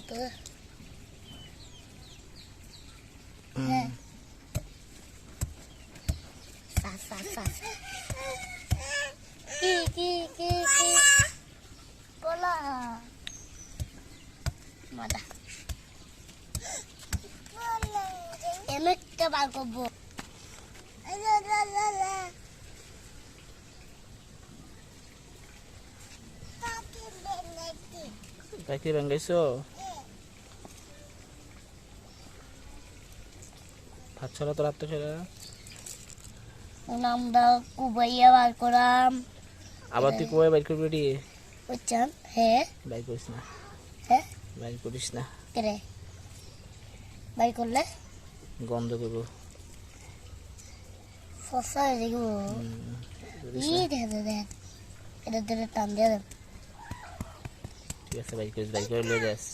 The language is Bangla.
তো হ্যাঁ কি বলা মাদা এমএকটা বার করবো পাখি ভাঙাইছো ভাত ছড়া তো রাত্রে ছড়া আমরা কুবাইয়া বার করাম আবার তুই কুয়ায় বাইর করবি রে বুঝছেন হ্যাঁ বাইর করিস না হ্যাঁ বাইর করিস না করে বাই করলে গন্ধ করবো ফসা হয়ে দেখবো দেখ এটা টান দিয়ে দেন ঠিক আছে বাইর করিস বাইর করে লিয়ে যাস